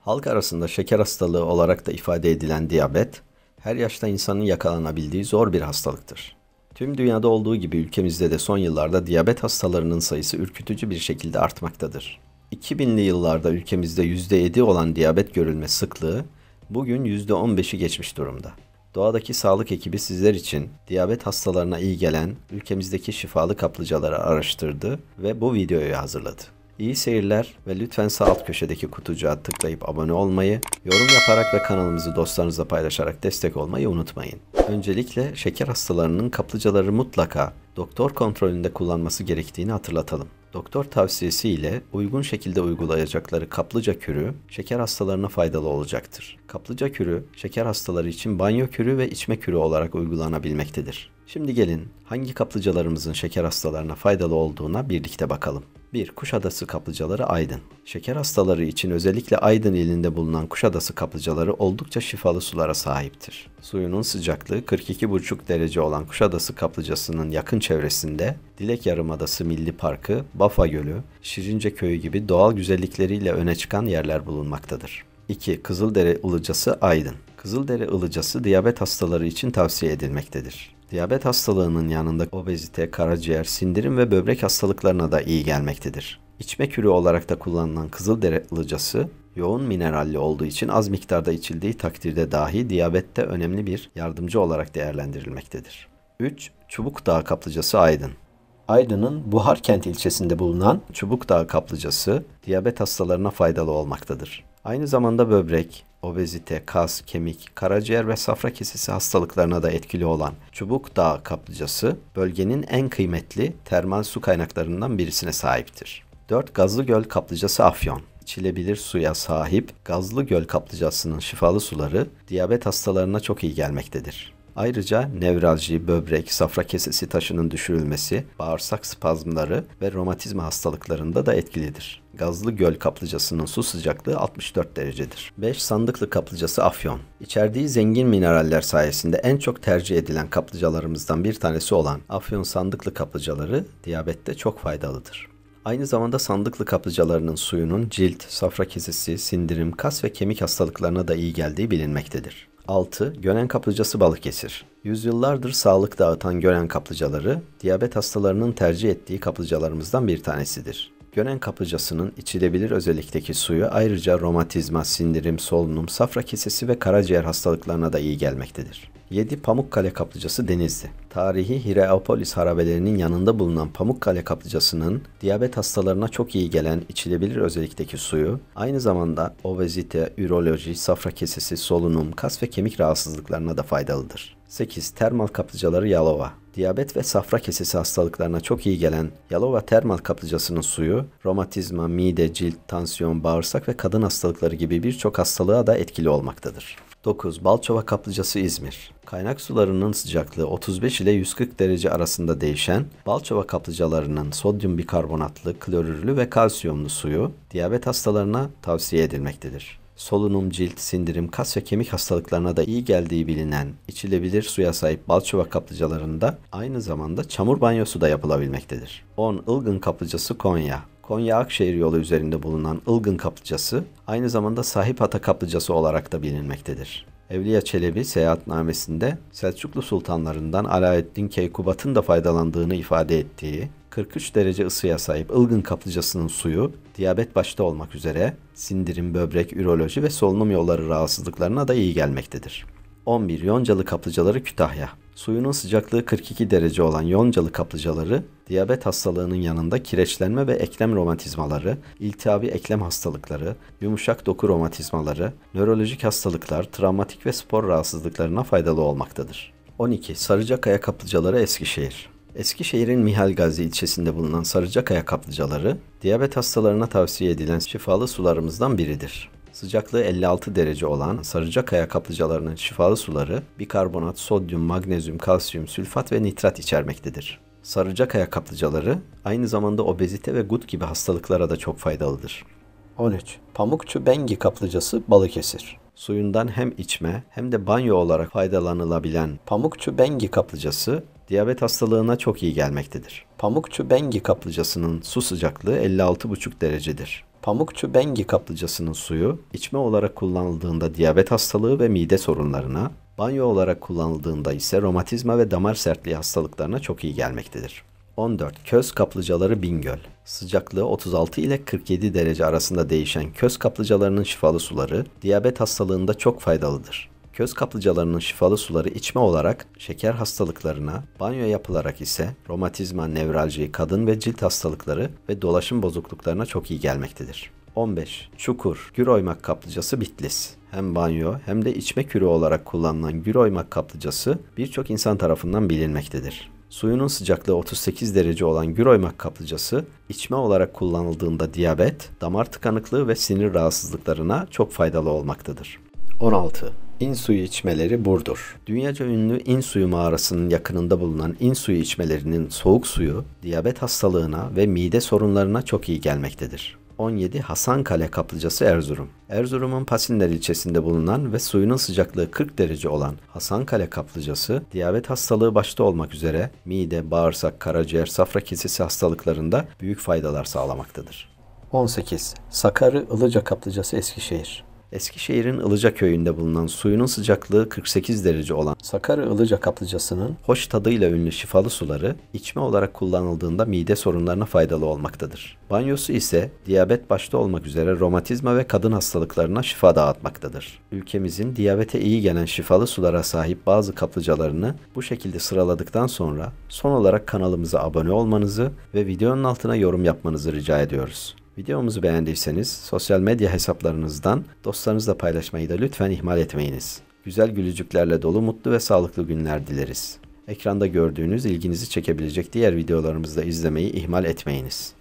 Halk arasında şeker hastalığı olarak da ifade edilen diyabet, her yaşta insanın yakalanabildiği zor bir hastalıktır. Tüm dünyada olduğu gibi ülkemizde de son yıllarda diyabet hastalarının sayısı ürkütücü bir şekilde artmaktadır. 2000'li yıllarda ülkemizde %7 olan diyabet görülme sıklığı bugün %15'i geçmiş durumda. Doğadaki sağlık ekibi sizler için diyabet hastalarına iyi gelen ülkemizdeki şifalı kaplıcaları araştırdı ve bu videoyu hazırladı. İyi seyirler ve lütfen sağ alt köşedeki kutucuğa tıklayıp abone olmayı, yorum yaparak ve kanalımızı dostlarınızla paylaşarak destek olmayı unutmayın. Öncelikle şeker hastalarının kaplıcaları mutlaka doktor kontrolünde kullanması gerektiğini hatırlatalım. Doktor tavsiyesi ile uygun şekilde uygulayacakları kaplıca kürü şeker hastalarına faydalı olacaktır. Kaplıca kürü şeker hastaları için banyo kürü ve içme kürü olarak uygulanabilmektedir. Şimdi gelin hangi kaplıcalarımızın şeker hastalarına faydalı olduğuna birlikte bakalım. 1. Kuşadası kaplıcaları Aydın. Şeker hastaları için özellikle Aydın ilinde bulunan Kuşadası kaplıcaları oldukça şifalı sulara sahiptir. Suyunun sıcaklığı 42,5 derece olan Kuşadası kaplıcasının yakın çevresinde Dilek Yarımadası Milli Parkı, Bafa Gölü, Şirince Köyü gibi doğal güzellikleriyle öne çıkan yerler bulunmaktadır. 2. Kızıldere Ilıcası Aydın. Kızıldere Ilıcası diyabet hastaları için tavsiye edilmektedir. Diyabet hastalığının yanında obezite, karaciğer, sindirim ve böbrek hastalıklarına da iyi gelmektedir. İçme kürü olarak da kullanılan Kızıldere Ilıcası, yoğun mineralli olduğu için az miktarda içildiği takdirde dahi diyabette önemli bir yardımcı olarak değerlendirilmektedir. 3. Çubukdağ Kaplıcası Aydın. Aydın'ın Buharkent ilçesinde bulunan Çubukdağ Kaplıcası, diyabet hastalarına faydalı olmaktadır. Aynı zamanda böbrek, obezite, kas, kemik, karaciğer ve safra kesesi hastalıklarına da etkili olan Çubukdağ Kaplıcası, bölgenin en kıymetli termal su kaynaklarından birisine sahiptir. 4. Gazlıgöl Kaplıcası Afyon. İçilebilir suya sahip Gazlıgöl Kaplıcası'nın şifalı suları diyabet hastalarına çok iyi gelmektedir. Ayrıca nevralji, böbrek, safra kesesi taşının düşürülmesi, bağırsak spazmları ve romatizma hastalıklarında da etkilidir. Gazlıgöl Kaplıcası'nın su sıcaklığı 64 derecedir. 5. Sandıklı Kaplıcası Afyon. İçerdiği zengin mineraller sayesinde en çok tercih edilen kaplıcalarımızdan bir tanesi olan Afyon Sandıklı Kaplıcaları diyabette çok faydalıdır. Aynı zamanda Sandıklı kaplıcalarının suyunun cilt, safra kesesi, sindirim, kas ve kemik hastalıklarına da iyi geldiği bilinmektedir. 6. Gönen Kaplıcası Balıkesir. Yüzyıllardır sağlık dağıtan Gönen kaplıcaları, diyabet hastalarının tercih ettiği kaplıcalarımızdan bir tanesidir. Gönen kaplıcasının içilebilir özellikteki suyu ayrıca romatizma, sindirim, solunum, safra kesesi ve karaciğer hastalıklarına da iyi gelmektedir. 7. Pamukkale Kaplıcası Denizli. Tarihi Hierapolis harabelerinin yanında bulunan Pamukkale Kaplıcası'nın diyabet hastalarına çok iyi gelen içilebilir özellikteki suyu, aynı zamanda obezite, üroloji, safra kesesi, solunum, kas ve kemik rahatsızlıklarına da faydalıdır. 8. Termal Kaplıcaları Yalova. Diyabet ve safra kesesi hastalıklarına çok iyi gelen Yalova Termal Kaplıcası'nın suyu, romatizma, mide, cilt, tansiyon, bağırsak ve kadın hastalıkları gibi birçok hastalığa da etkili olmaktadır. 9. Balçova Kaplıcası İzmir. Kaynak sularının sıcaklığı 35 ile 140 derece arasında değişen Balçova kaplıcalarının sodyum bikarbonatlı, klorürlü ve kalsiyumlu suyu diyabet hastalarına tavsiye edilmektedir. Solunum, cilt, sindirim, kas ve kemik hastalıklarına da iyi geldiği bilinen içilebilir suya sahip Balçova kaplıcalarında aynı zamanda çamur banyosu da yapılabilmektedir. 10. Ilgın Kaplıcası Konya. Konya-Akşehir yolu üzerinde bulunan Ilgın Kaplıcası, aynı zamanda Sahipata Kaplıcası olarak da bilinmektedir. Evliya Çelebi seyahatnamesinde Selçuklu sultanlarından Alaaddin Keykubat'ın da faydalandığını ifade ettiği 43 derece ısıya sahip Ilgın Kaplıcası'nın suyu, diyabet başta olmak üzere sindirim, böbrek, üroloji ve solunum yolları rahatsızlıklarına da iyi gelmektedir. 11. Yoncalı Kaplıcaları Kütahya. Suyunun sıcaklığı 42 derece olan Yoncalı kaplıcaları, diyabet hastalığının yanında kireçlenme ve eklem romatizmaları, iltihabi eklem hastalıkları, yumuşak doku romatizmaları, nörolojik hastalıklar, travmatik ve spor rahatsızlıklarına faydalı olmaktadır. 12. Sarıcakaya Kaplıcaları Eskişehir. Eskişehir'in Mihalgazi ilçesinde bulunan Sarıcakaya kaplıcaları, diyabet hastalarına tavsiye edilen şifalı sularımızdan biridir. Sıcaklığı 56 derece olan Sarıcakaya kaplıcalarının şifalı suları bikarbonat, sodyum, magnezyum, kalsiyum, sülfat ve nitrat içermektedir. Sarıcakaya kaplıcaları aynı zamanda obezite ve gut gibi hastalıklara da çok faydalıdır. 13. Pamukçu Bengi Kaplıcası Balıkesir. Suyundan hem içme hem de banyo olarak faydalanılabilen Pamukçu Bengi Kaplıcası, diyabet hastalığına çok iyi gelmektedir. Pamukçu Bengi Kaplıcası'nın su sıcaklığı 56,5 derecedir. Pamukçu Bengi kaplıcasının suyu, içme olarak kullanıldığında diyabet hastalığı ve mide sorunlarına, banyo olarak kullanıldığında ise romatizma ve damar sertliği hastalıklarına çok iyi gelmektedir. 14. Köz kaplıcaları Bingöl. Sıcaklığı 36 ile 47 derece arasında değişen köz kaplıcalarının şifalı suları, diyabet hastalığında çok faydalıdır. Köz kaplıcalarının şifalı suları içme olarak şeker hastalıklarına, banyo yapılarak ise romatizma, nevralji, kadın ve cilt hastalıkları ve dolaşım bozukluklarına çok iyi gelmektedir. 15. Çukur Güroymak kaplıcası Bitlis. Hem banyo hem de içme kürü olarak kullanılan Güroymak kaplıcası birçok insan tarafından bilinmektedir. Suyunun sıcaklığı 38 derece olan Güroymak kaplıcası, içme olarak kullanıldığında diyabet, damar tıkanıklığı ve sinir rahatsızlıklarına çok faydalı olmaktadır. 16. İn suyu içmeleri Burdur. Dünyaca ünlü İn suyu mağarasının yakınında bulunan İn suyu içmelerinin soğuk suyu, diyabet hastalığına ve mide sorunlarına çok iyi gelmektedir. 17. Hasankale kaplıcası Erzurum. Erzurum'un Pasinler ilçesinde bulunan ve suyunun sıcaklığı 40 derece olan Hasankale kaplıcası, diyabet hastalığı başta olmak üzere mide, bağırsak, karaciğer, safra kesesi hastalıklarında büyük faydalar sağlamaktadır. 18. Sakarya Ilıca kaplıcası Eskişehir. Eskişehir'in Ilıca köyünde bulunan suyunun sıcaklığı 48 derece olan Sakarya Ilıca kaplıcasının hoş tadıyla ünlü şifalı suları içme olarak kullanıldığında mide sorunlarına faydalı olmaktadır. Banyosu ise diyabet başta olmak üzere romatizma ve kadın hastalıklarına şifa dağıtmaktadır. Ülkemizin diyabete iyi gelen şifalı sulara sahip bazı kaplıcalarını bu şekilde sıraladıktan sonra son olarak kanalımıza abone olmanızı ve videonun altına yorum yapmanızı rica ediyoruz. Videomuzu beğendiyseniz sosyal medya hesaplarınızdan dostlarınızla paylaşmayı da lütfen ihmal etmeyiniz. Güzel gülücüklerle dolu mutlu ve sağlıklı günler dileriz. Ekranda gördüğünüz ilginizi çekebilecek diğer videolarımızı da izlemeyi ihmal etmeyiniz.